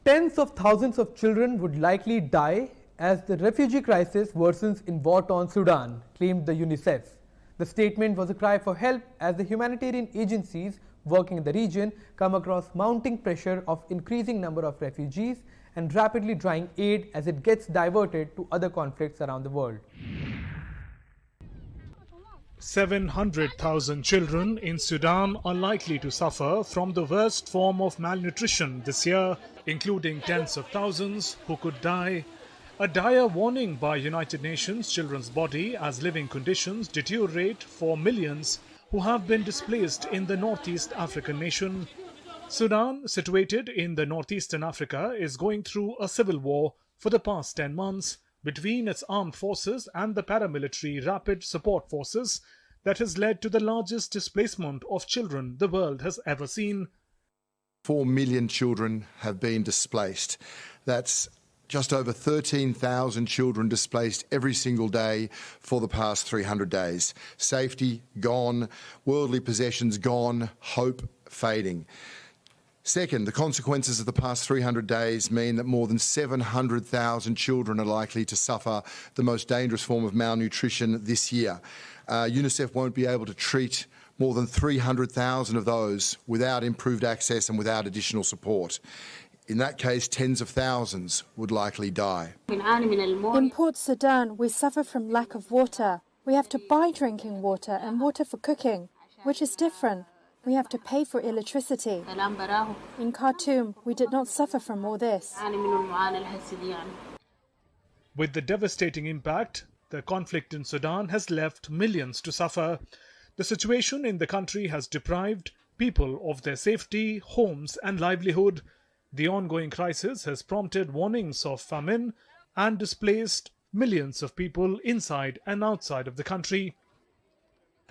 Tens of thousands of children would likely die as the refugee crisis worsens in war-torn Sudan, claimed the UNICEF. The statement was a cry for help as the humanitarian agencies working in the region come across mounting pressure of increasing number of refugees and rapidly drying aid as it gets diverted to other conflicts around the world. 700,000 children in Sudan are likely to suffer from the worst form of malnutrition this year, including tens of thousands who could die. A dire warning by United Nations Children's Body as living conditions deteriorate for millions who have been displaced in the northeast African nation. Sudan, situated in the northeastern Africa, is going through a civil war for the past 10 months between its armed forces and the paramilitary Rapid Support Forces that has led to the largest displacement of children the world has ever seen. 4 million children have been displaced. That's just over 13,000 children displaced every single day for the past 300 days. Safety gone, worldly possessions gone, hope fading. Second, the consequences of the past 300 days mean that more than 700,000 children are likely to suffer the most dangerous form of malnutrition this year. UNICEF won't be able to treat more than 300,000 of those without improved access and without additional support. In that case, tens of thousands would likely die. In Port Sudan, we suffer from lack of water. We have to buy drinking water and water for cooking, which is different. We have to pay for electricity. In Khartoum, we did not suffer from all this. With the devastating impact, the conflict in Sudan has left millions to suffer. The situation in the country has deprived people of their safety, homes and livelihood. The ongoing crisis has prompted warnings of famine and displaced millions of people inside and outside of the country.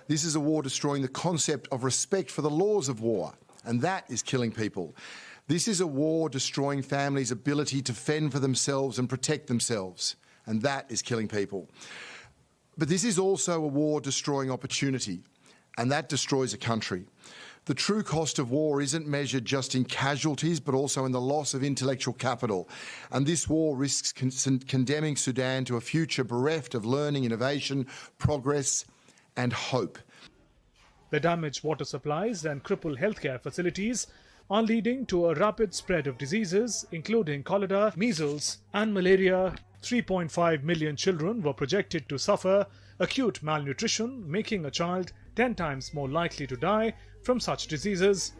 This is a war destroying the concept of respect for the laws of war, and that is killing people. This is a war destroying families' ability to fend for themselves and protect themselves, and that is killing people. But this is also a war destroying opportunity, and that destroys a country. The true cost of war isn't measured just in casualties, but also in the loss of intellectual capital. And this war risks condemning Sudan to a future bereft of learning, innovation, progress, and hope. The damaged water supplies and crippled healthcare facilities are leading to a rapid spread of diseases, including cholera, measles, and malaria. 3.5 million children were projected to suffer acute malnutrition, making a child 10 times more likely to die from such diseases.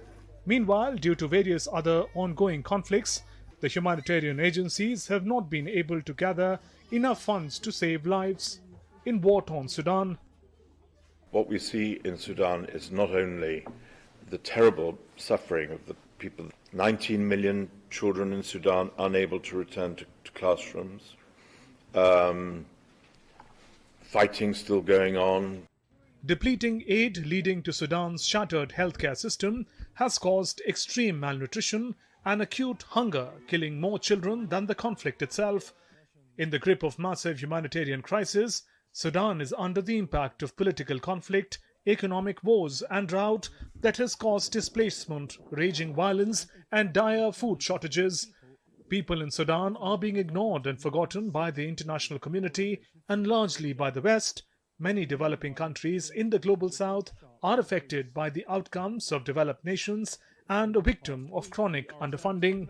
Meanwhile, due to various other ongoing conflicts, the humanitarian agencies have not been able to gather enough funds to save lives in war-torn Sudan. What we see in Sudan is not only the terrible suffering of the people, 19 million children in Sudan unable to return to classrooms, fighting still going on. Depleting aid leading to Sudan's shattered healthcare system has caused extreme malnutrition and acute hunger, killing more children than the conflict itself. In the grip of massive humanitarian crisis, Sudan is under the impact of political conflict, economic woes and drought that has caused displacement, raging violence and dire food shortages. People in Sudan are being ignored and forgotten by the international community and largely by the West. Many developing countries in the global south are affected by the outcomes of developed nations and a victim of chronic underfunding.